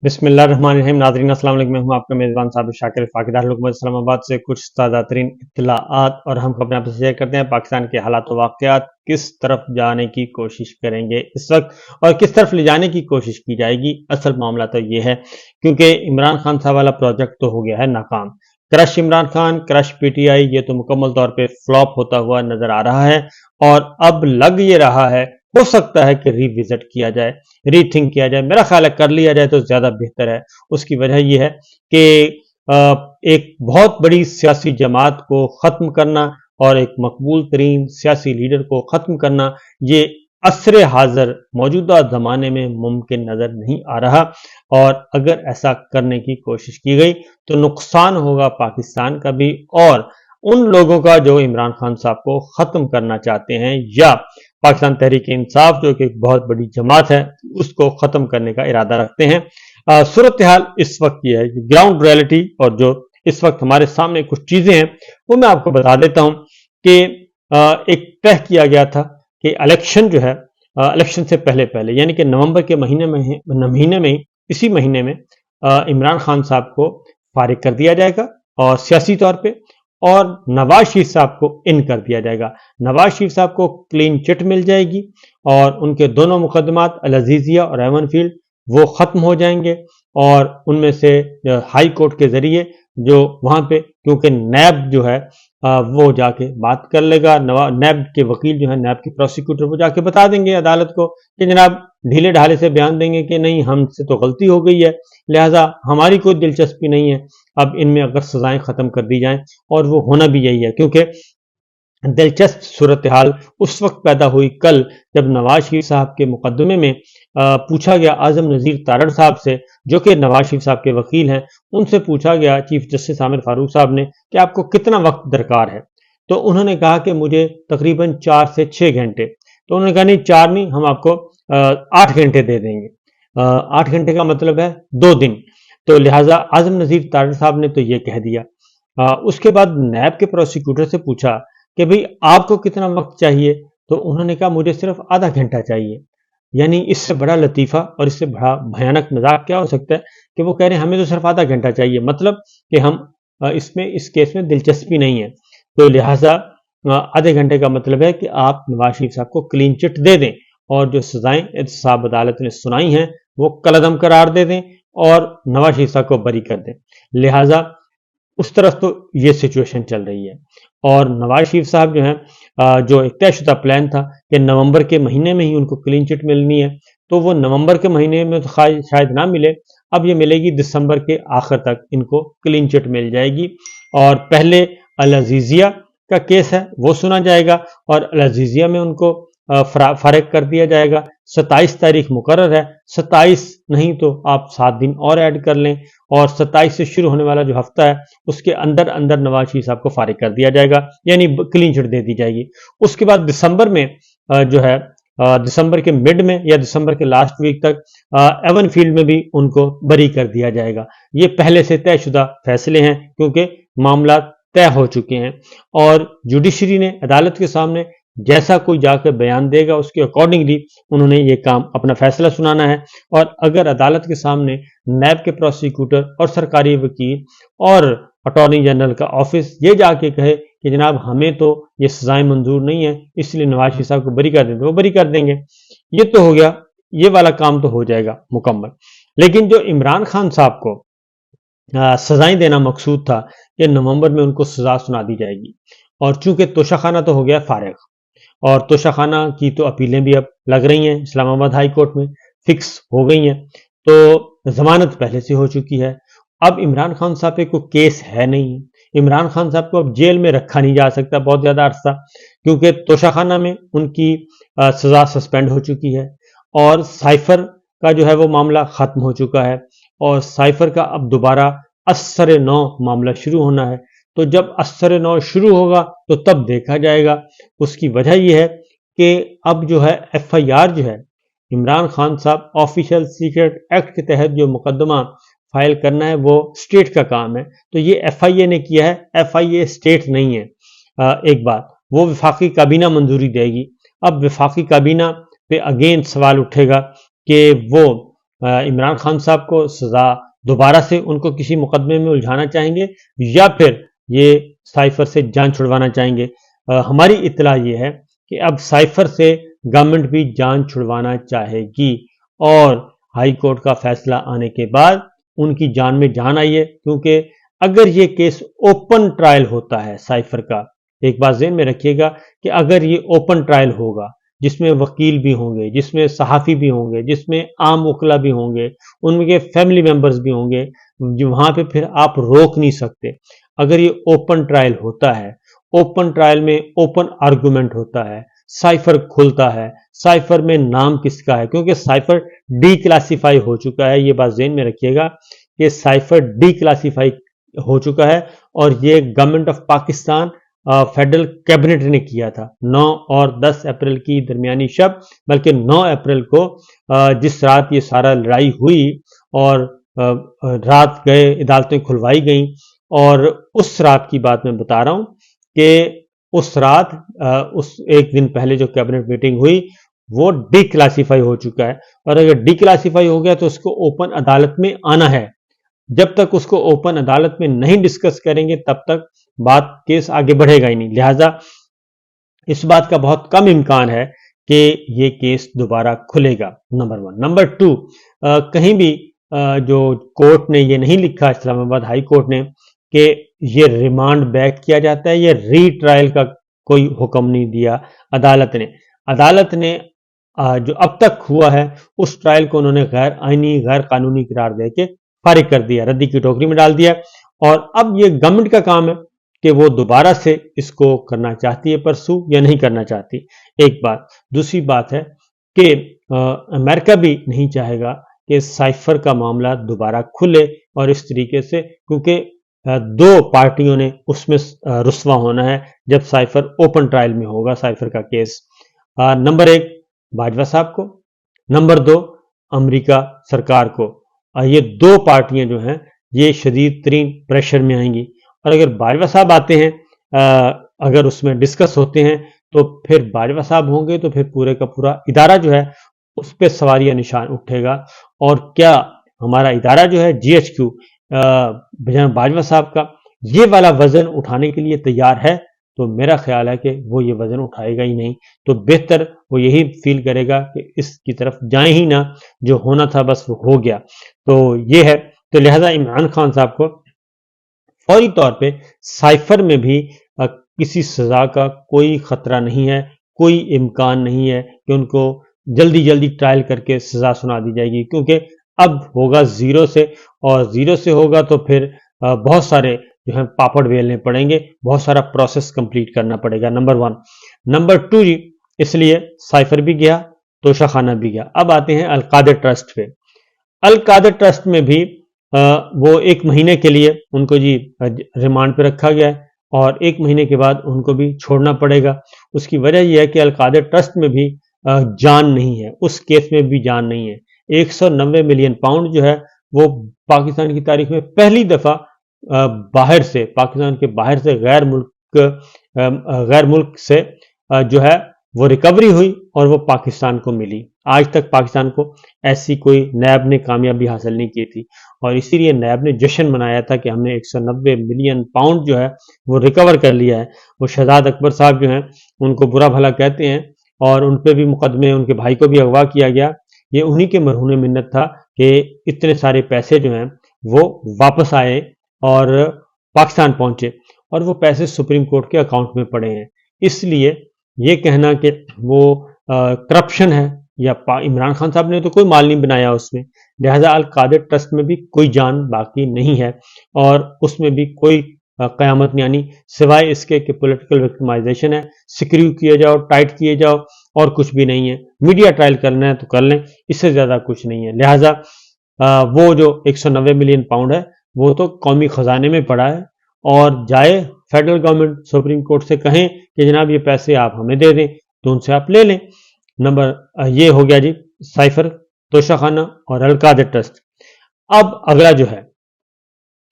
بسم اللہ الرحمن الرحیم. ناظرین السلام علیکم. میں ہوں آپ کا میزبان صابر شاکر فاقہ دارالحکومت اسلام آباد سے کچھ تازہ ترین اطلاعات اور ہم اپنے آپ سے شیئر کرتے ہیں. پاکستان کے حالات و واقعات کس طرف جانے کی کوشش کریں گے اس وقت اور کس طرف لے جانے کی کوشش کی جائے گی. اصل معاملہ تو یہ ہے کیونکہ عمران خان صاحب والا پروجیکٹ تو ہو گیا ہے ناکام. کرش عمران خان، کرش پی ٹی آئی، یہ تو مکمل طور پہ فلاپ ہوتا ہوا نظر آ رہا ہے اور اب لگ یہ رہا ہے ہو سکتا ہے کہ ری وزٹ کیا جائے، ری تھنک کیا جائے. میرا خیال ہے کر لیا جائے تو زیادہ بہتر ہے. اس کی وجہ یہ ہے کہ ایک بہت بڑی سیاسی جماعت کو ختم کرنا اور ایک مقبول ترین سیاسی لیڈر کو ختم کرنا یہ عصر حاضر موجودہ زمانے میں ممکن نظر نہیں آ رہا، اور اگر ایسا کرنے کی کوشش کی گئی تو نقصان ہوگا پاکستان کا بھی اور ان لوگوں کا جو عمران خان صاحب کو ختم کرنا چاہتے ہیں یا پاکستان تحریک انصاف جو کہ ایک بہت بڑی جماعت ہے اس کو ختم کرنے کا ارادہ رکھتے ہیں. صورتحال اس وقت یہ ہے کہ گراؤنڈ ریئلٹی اور جو اس وقت ہمارے سامنے کچھ چیزیں ہیں وہ میں آپ کو بتا دیتا ہوں کہ ایک طے کیا گیا تھا کہ الیکشن جو ہے الیکشن سے پہلے یعنی کہ نومبر کے مہینے میں اسی مہینے میں عمران خان صاحب کو فارغ کر دیا جائے گا اور سیاسی طور پہ، اور نواز شریف صاحب کو ان کر دیا جائے گا. نواز شریف صاحب کو کلین چٹ مل جائے گی اور ان کے دونوں مقدمات العزیزیہ اور ایون فیلڈ وہ ختم ہو جائیں گے، اور ان میں سے ہائی کورٹ کے ذریعے جو وہاں پہ کیونکہ نیب جو ہے وہ جا کے بات کر لے گا. نیب کے وکیل جو ہے، نیب کے پروسیکیوٹر، وہ جا کے بتا دیں گے عدالت کو کہ جناب ڈھیلے ڈھالے سے بیان دیں گے کہ نہیں ہم سے تو غلطی ہو گئی ہے، لہٰذا ہماری کوئی دلچسپی نہیں ہے اب ان میں اگر سزائیں ختم کر دی جائیں. اور وہ ہونا بھی یہی ہے کیونکہ دلچسپ صورتحال اس وقت پیدا ہوئی کل جب نواز شریف صاحب کے مقدمے میں پوچھا گیا اعظم نذیر تارڑ صاحب سے جو کہ نواز شریف صاحب کے وکیل ہیں، ان سے پوچھا گیا چیف جسٹس عامر فاروق صاحب نے کہ آپ کو کتنا وقت درکار ہے، تو انہوں نے کہا کہ مجھے تقریباً 4 سے 6 گھنٹے. تو انہوں نے کہا نہیں 4 نہیں، ہم آپ کو 8 گھنٹے دے دیں گے. 8 گھنٹے کا مطلب ہے 2 دن. تو لہٰذا اعظم نذیر تارڑ صاحب نے تو یہ کہہ دیا. اس کے بعد نیب کے پروسیکیوٹر سے پوچھا کہ بھئی آپ کو کتنا وقت چاہیے، تو انہوں نے کہا مجھے صرف آدھا گھنٹہ چاہیے. یعنی اس سے بڑا لطیفہ اور اس سے بڑا بھیانک مذاق کیا ہو سکتا ہے کہ وہ کہہ رہے ہیں ہمیں تو صرف آدھا گھنٹہ چاہیے، مطلب کہ ہم اس کیس میں دلچسپی نہیں ہے. تو لہٰذا آدھے گھنٹے کا مطلب ہے کہ آپ نواز شریف صاحب کو کلین چٹ دے دیں اور جو سزائیں احتساب عدالت نے سنائی ہیں وہ کالعدم قرار دے دیں اور نواز شریف صاحب کو بری کر دیں. لہٰذا اس طرف تو یہ سچویشن چل رہی ہے. اور نواز شریف صاحب جو ہیں جو ایک طے شدہ پلان تھا کہ نومبر کے مہینے میں ہی ان کو کلین چٹ ملنی ہے، تو وہ نومبر کے مہینے میں شاید نہ ملے، اب یہ ملے گی دسمبر کے آخر تک ان کو کلین چٹ مل جائے گی. اور پہلے العزیزیہ کا کیس ہے وہ سنا جائے گا اور العزیزیہ میں ان کو فارغ کر دیا جائے گا. 27 تاریخ مقرر ہے، 27 نہیں تو آپ 7 دن اور ایڈ کر لیں، اور 27 سے شروع ہونے والا جو ہفتہ ہے اس کے اندر نواز شریف صاحب کو فارغ کر دیا جائے گا، یعنی کلین چٹ دے دی جائے گی. اس کے بعد دسمبر میں جو ہے دسمبر کے مڈ میں یا دسمبر کے لاسٹ ویک تک ایون فیلڈ میں بھی ان کو بری کر دیا جائے گا. یہ پہلے سے طے شدہ فیصلے ہیں کیونکہ معاملات طے ہو چکے ہیں، اور جوڈیشری نے عدالت کے سامنے جیسا کوئی جا کے بیان دے گا اس کے اکارڈنگلی انہوں نے یہ کام اپنا فیصلہ سنانا ہے. اور اگر عدالت کے سامنے نیب کے پروسیکیوٹر اور سرکاری وکیل اور اٹارنی جنرل کا آفس یہ جا کے کہے کہ جناب ہمیں تو یہ سزائیں منظور نہیں ہیں اس لیے نواز شریف صاحب کو بری کر دیں تو وہ بری کر دیں گے. یہ تو ہو گیا، یہ والا کام تو ہو جائے گا مکمل. لیکن جو عمران خان صاحب کو سزائیں دینا مقصود تھا کہ نومبر میں ان کو سزا سنا دی جائے گی، اور چونکہ توشہ خانہ تو ہو گیا فارغ اور توشہ خانہ کی تو اپیلیں بھی اب لگ رہی ہیں اسلام آباد ہائی کورٹ میں، فکس ہو گئی ہیں، تو ضمانت پہلے سے ہو چکی ہے. اب عمران خان صاحب پہ کوئی کیس ہے نہیں، عمران خان صاحب کو اب جیل میں رکھا نہیں جا سکتا بہت زیادہ عرصہ، کیونکہ توشہ خانہ میں ان کی سزا سسپینڈ ہو چکی ہے، اور سائفر کا جو ہے وہ معاملہ ختم ہو چکا ہے، اور سائفر کا اب دوبارہ اثر نو معاملہ شروع ہونا ہے. تو جب اثر نو شروع ہوگا تو تب دیکھا جائے گا. اس کی وجہ یہ ہے کہ اب جو ہے ایف آئی آر جو ہے عمران خان صاحب آفیشل سیکرٹ ایکٹ کے تحت جو مقدمہ فائل کرنا ہے وہ اسٹیٹ کا کام ہے، تو یہ ایف آئی اے نے کیا ہے، ایف آئی اے اسٹیٹ نہیں ہے. ایک بات وہ وفاقی کابینہ منظوری دے گی. اب وفاقی کابینہ پہ اگین سوال اٹھے گا کہ وہ عمران خان صاحب کو سزا دوبارہ سے ان کو کسی مقدمے میں الجھانا چاہیں گے یا پھر یہ سائفر سے جان چھڑوانا چاہیں گے؟ ہماری اطلاع یہ ہے کہ اب سائفر سے گورنمنٹ بھی جان چھڑوانا چاہے گی، اور ہائی کورٹ کا فیصلہ آنے کے بعد ان کی جان میں جان آئی ہے، کیونکہ اگر یہ کیس اوپن ٹرائل ہوتا ہے سائفر کا، ایک بات ذہن میں رکھیے گا کہ اگر یہ اوپن ٹرائل ہوگا جس میں وکیل بھی ہوں گے، جس میں صحافی بھی ہوں گے، جس میں عام وکلا بھی ہوں گے، ان کے فیملی ممبرز بھی ہوں گے، وہاں پہ پھر آپ روک نہیں سکتے۔ اگر یہ اوپن ٹرائل ہوتا ہے، اوپن ٹرائل میں اوپن آرگومنٹ ہوتا ہے، سائفر کھلتا ہے، سائفر میں نام کس کا ہے، کیونکہ سائفر ڈی کلاسیفائی ہو چکا ہے، یہ بات ذہن میں رکھیے گا کہ سائفر ڈی کلاسیفائی ہو چکا ہے، اور یہ government of Pakistan federal cabinet نے کیا تھا 9 اور 10 اپریل کی درمیانی شب، بلکہ 9 اپریل کو جس رات یہ سارا لڑائی ہوئی اور رات گئے عدالتیں کھلوائی گئیں، اور اس رات کی بات میں بتا رہا ہوں کہ اس رات اس ایک دن پہلے جو کیبنٹ میٹنگ ہوئی وہ ڈی کلاسیفائی ہو چکا ہے، اور اگر ڈی کلاسیفائی ہو گیا تو اس کو اوپن عدالت میں آنا ہے۔ جب تک اس کو اوپن عدالت میں نہیں ڈسکس کریں گے تب تک بات کیس آگے بڑھے گا ہی نہیں، لہٰذا اس بات کا بہت کم امکان ہے کہ یہ کیس دوبارہ کھلے گا، نمبر 1۔ نمبر 2، کہیں بھی جو کورٹ نے یہ نہیں لکھا، اسلام آباد ہائی کورٹ نے، کہ یہ ریمانڈ بیک کیا جاتا ہے، یہ ری ٹرائل کا کوئی حکم نہیں دیا عدالت نے۔ عدالت نے جو اب تک ہوا ہے اس ٹرائل کو انہوں نے غیر آئینی، غیر قانونی قرار دے کے فارغ کر دیا، ردی کی ٹوکری میں ڈال دیا، اور اب یہ گورنمنٹ کا کام ہے کہ وہ دوبارہ سے اس کو کرنا چاہتی ہے پرسو یا نہیں کرنا چاہتی، ایک بات۔ دوسری بات ہے کہ امریکہ بھی نہیں چاہے گا کہ سائفر کا معاملہ دوبارہ کھلے اور اس طریقے سے، کیونکہ دو پارٹیوں نے اس میں رسوا ہونا ہے جب سائفر اوپن ٹرائل میں ہوگا، سائفر کا کیس۔ نمبر 1 باجوہ صاحب کو، نمبر 2 امریکہ سرکار کو، یہ دو پارٹیاں جو ہیں یہ شدید ترین پریشر میں آئیں گی، اور اگر باجوہ صاحب آتے ہیں، اگر اس میں ڈسکس ہوتے ہیں تو پھر باجوہ صاحب ہوں گے تو پھر پورے کا پورا ادارہ جو ہے اس پہ سواریہ نشان اٹھے گا، اور کیا ہمارا ادارہ جو ہے جی ایچ کیو جناب باجوہ صاحب کا یہ والا وزن اٹھانے کے لیے تیار ہے؟ تو میرا خیال ہے کہ وہ یہ وزن اٹھائے گا ہی نہیں، تو بہتر وہ یہی فیل کرے گا کہ اس کی طرف جائیں ہی نہ، جو ہونا تھا بس وہ ہو گیا۔ تو یہ ہے، تو لہذا عمران خان صاحب کو فوری طور پہ سائفر میں بھی کسی سزا کا کوئی خطرہ نہیں ہے، کوئی امکان نہیں ہے کہ ان کو جلدی جلدی ٹرائل کر کے سزا سنا دی جائے گی، کیونکہ اب ہوگا زیرو سے، اور زیرو سے ہوگا تو پھر بہت سارے جو ہیں پاپڑ بیلنے پڑیں گے، بہت سارا پروسیس کمپلیٹ کرنا پڑے گا، نمبر 1۔ نمبر 2 جی، اس لیے سائفر بھی گیا، توشہ خانہ بھی گیا۔ اب آتے ہیں القادر ٹرسٹ پہ۔ القادر ٹرسٹ میں بھی وہ 1 مہینے کے لیے ان کو جی ریمانڈ پہ رکھا گیا ہے، اور 1 مہینے کے بعد ان کو بھی چھوڑنا پڑے گا۔ اس کی وجہ یہ ہے کہ القادر ٹرسٹ میں بھی جان نہیں ہے، اس کیس میں بھی جان نہیں ہے۔ 190 ملین پاؤنڈ جو ہے وہ پاکستان کی تاریخ میں پہلی دفعہ باہر سے، پاکستان کے باہر سے، غیر ملک سے جو ہے وہ ریکوری ہوئی اور وہ پاکستان کو ملی۔ آج تک پاکستان کو ایسی کوئی نیب نے کامیابی حاصل نہیں کی تھی، اور اسی لیے نیب نے جشن منایا تھا کہ ہم نے 190 ملین پاؤنڈ جو ہے وہ ریکور کر لیا ہے۔ وہ شہزاد اکبر صاحب جو ہیں ان کو برا بھلا کہتے ہیں، اور ان پہ بھی مقدمے، ان کے بھائی کو بھی اغوا کیا گیا، یہ انہی کے مرہون منت تھا کہ اتنے سارے پیسے جو ہیں وہ واپس آئے اور پاکستان پہنچے، اور وہ پیسے سپریم کورٹ کے اکاؤنٹ میں پڑے ہیں۔ اس لیے یہ کہنا کہ وہ کرپشن ہے، یا عمران خان صاحب نے تو کوئی مال نہیں بنایا اس میں، لہذا القادر ٹرسٹ میں بھی کوئی جان باقی نہیں ہے، اور اس میں بھی کوئی قیامت نہیں آنی، سوائے اس کے کہ پولیٹیکل وکٹمائزیشن ہے، سکریو کیے جاؤ، ٹائٹ کیے جاؤ، اور کچھ بھی نہیں ہے۔ میڈیا ٹرائل کرنا ہے تو کر لیں، اس سے زیادہ کچھ نہیں ہے۔ لہٰذا وہ جو 190 ملین پاؤنڈ ہے وہ تو قومی خزانے میں پڑا ہے، اور جائے فیڈرل گورنمنٹ سپریم کورٹ سے کہیں کہ جناب یہ پیسے آپ ہمیں دے دیں تو ان سے آپ لے لیں۔ نمبر یہ ہو گیا جی سائفر، توشہ خانہ اور القادر ٹرسٹ۔ اب اگلا جو ہے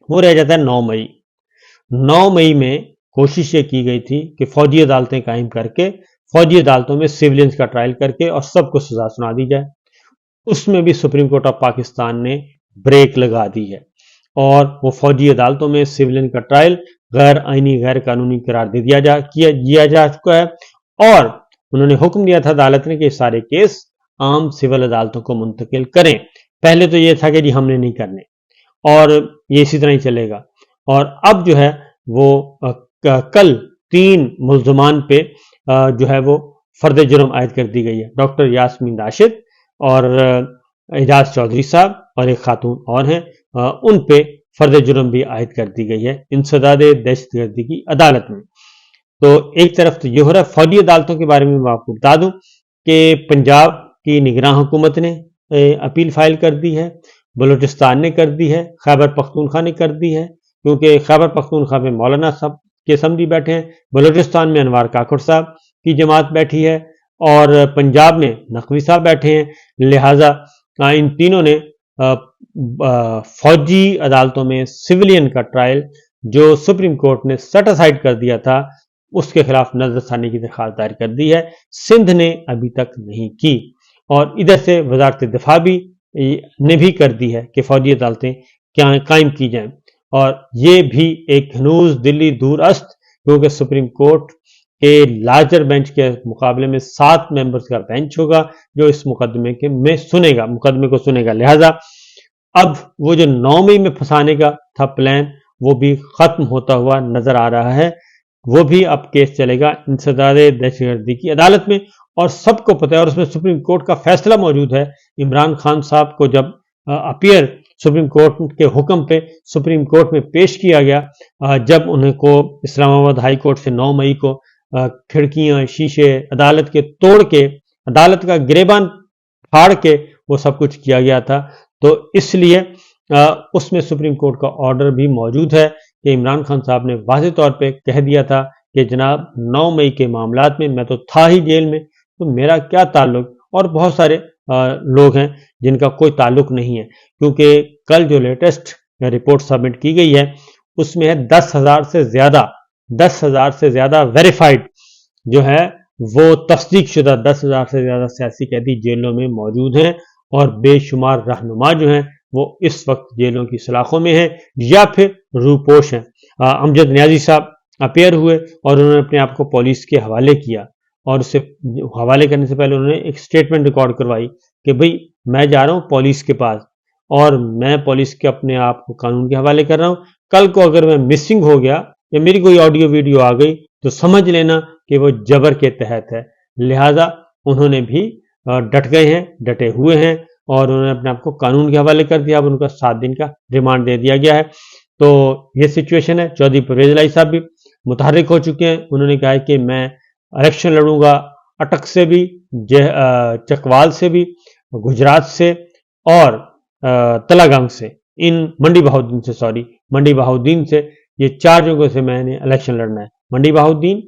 وہ رہ جاتا ہے 9 مئی۔ 9 مئی میں کوشش یہ کی گئی تھی کہ فوجی عدالتیں قائم کر کے، فوجی عدالتوں میں سیولینز کا ٹرائل کر کے اور سب کو سزا سنا دی جائے۔ اس میں بھی سپریم کورٹ آف پاکستان نے بریک لگا دی ہے اور وہ فوجی عدالتوں میں سیولین کا ٹرائل غیر آئینی غیر قانونی قرار دے دیا جا چکا ہے اور انہوں نے حکم دیا تھا عدالت نے کہ سارے کیس عام سول عدالتوں کو منتقل کریں. پہلے تو یہ تھا کہ جی ہم نے نہیں کرنے اور یہ اسی طرح ہی چلے گا. اور اب جو ہے وہ کل 3 ملزمان پہ جو ہے وہ فرد جرم عائد کر دی گئی ہے. ڈاکٹر یاسمین راشد اور اعجاز چودھری صاحب اور ایک خاتون اور ہیں، ان پہ فرد جرم بھی عائد کر دی گئی ہے انسداد دہشت گردی کی عدالت میں. تو ایک طرف تو یہ ہو رہا ہے. فوجی عدالتوں کے بارے میں میں آپ کو بتا دوں کہ پنجاب کی نگراں حکومت نے اپیل فائل کر دی ہے، بلوچستان نے کر دی ہے، خیبر پختونخوا نے کر دی ہے، کیونکہ خیبر پختونخوا میں مولانا صاحب کے سمدھی بیٹھے ہیں، بلوچستان میں انوار کاکڑ صاحب کی جماعت بیٹھی ہے اور پنجاب میں نقوی صاحب بیٹھے ہیں. لہٰذا ان تینوں نے فوجی عدالتوں میں سویلین کا ٹرائل جو سپریم کورٹ نے سیٹ اسائڈ کر دیا تھا اس کے خلاف نظر ثانی کی درخواست دائر کر دی ہے. سندھ نے ابھی تک نہیں کی اور ادھر سے وزارت دفاع بھی نے بھی کر دی ہے کہ فوجی عدالتیں قائم کی جائیں اور یہ بھی ایک ہنوز دلی دور است، کیونکہ سپریم کورٹ کے لارجر بینچ کے مقابلے میں 7 ممبرز کا بینچ ہوگا جو اس مقدمے کو سنے گا. لہذا اب وہ جو 9 مئی میں پھنسانے کا تھا پلان وہ بھی ختم ہوتا ہوا نظر آ رہا ہے. وہ بھی اب کیس چلے گا انسداد دہشت گردی کی عدالت میں اور سب کو پتہ ہے اور اس میں سپریم کورٹ کا فیصلہ موجود ہے. عمران خان صاحب کو جب اپیئر سپریم کورٹ کے حکم پہ سپریم کورٹ میں پیش کیا گیا، جب انہیں کو اسلام آباد ہائی کورٹ سے 9 مئی کو کھڑکیاں شیشے عدالت کے توڑ کے عدالت کا گریبان پھاڑ کے وہ سب کچھ کیا گیا تھا، تو اس لیے اس میں سپریم کورٹ کا آرڈر بھی موجود ہے کہ عمران خان صاحب نے واضح طور پہ کہہ دیا تھا کہ جناب 9 مئی کے معاملات میں میں تو تھا ہی جیل میں، تو میرا کیا تعلق. اور بہت سارے لوگ ہیں جن کا کوئی تعلق نہیں ہے، کیونکہ کل جو لیٹسٹ رپورٹ سبمٹ کی گئی ہے اس میں ہے 10,000 سے زیادہ ویریفائڈ جو ہے وہ تصدیق شدہ 10,000 سے زیادہ سیاسی قیدی جیلوں میں موجود ہیں اور بے شمار رہنما جو ہیں وہ اس وقت جیلوں کی سلاخوں میں ہیں یا پھر روپوش ہیں. امجد نیازی صاحب اپیئر ہوئے اور انہوں نے اپنے آپ کو پولیس کے حوالے کیا اور اسے حوالے کرنے سے پہلے انہوں نے ایک سٹیٹمنٹ ریکارڈ کروائی کہ بھئی میں جا رہا ہوں پولیس کے پاس اور میں پولیس کے اپنے آپ کو قانون کے حوالے کر رہا ہوں. کل کو اگر میں مسنگ ہو گیا یا میری کوئی آڈیو ویڈیو آ گئی تو سمجھ لینا کہ وہ جبر کے تحت ہے. لہٰذا انہوں نے بھی ڈٹ گئے ہیں، ڈٹے ہوئے ہیں اور انہوں نے اپنے آپ کو قانون کے حوالے کر دیا. اب ان کا 7 دن کا ریمانڈ دے دیا گیا ہے. تو یہ سچویشن ہے. چودھری پرویز الہی صاحب بھی متحرک ہو چکے ہیں. انہوں نے کہا ہے کہ میں الیکشن لڑوں گا اٹک سے بھی، چکوال سے بھی، گجرات سے اور تلاگنگ سے، منڈی بہاؤدین سے. یہ 4 جگہوں سے میں نے الیکشن لڑنا ہے. منڈی بہاؤدین،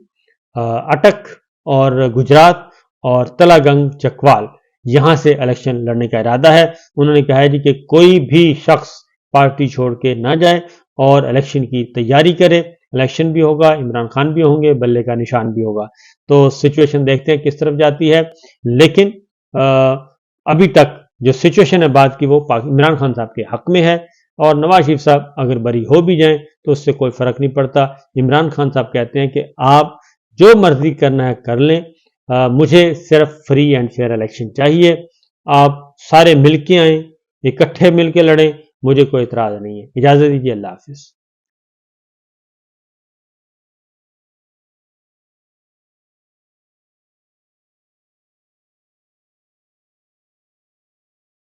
اٹک اور گجرات اور تلاگنگ چکوال، یہاں سے الیکشن لڑنے کا ارادہ ہے. انہوں نے کہا ہے جی کہ کوئی بھی شخص پارٹی چھوڑ کے نہ جائے اور الیکشن کی تیاری کرے. الیکشن بھی ہوگا، عمران خان بھی ہوں گے، بلے کا نشان بھی ہوگا. تو سچویشن دیکھتے ہیں کس طرف جاتی ہے. لیکن ابھی تک جو سچویشن ہے بات کی وہ عمران خان صاحب کے حق میں ہے اور نواز شریف صاحب اگر بری ہو بھی جائیں تو اس سے کوئی فرق نہیں پڑتا. عمران خان صاحب کہتے ہیں کہ آپ جو مرضی کرنا ہے کر لیں، مجھے صرف فری اینڈ فیئر الیکشن چاہیے. آپ سارے مل کے آئیں، اکٹھے مل کے لڑیں، مجھے کوئی اعتراض نہیں ہے. اجازت دیجیے، اللہ حافظ.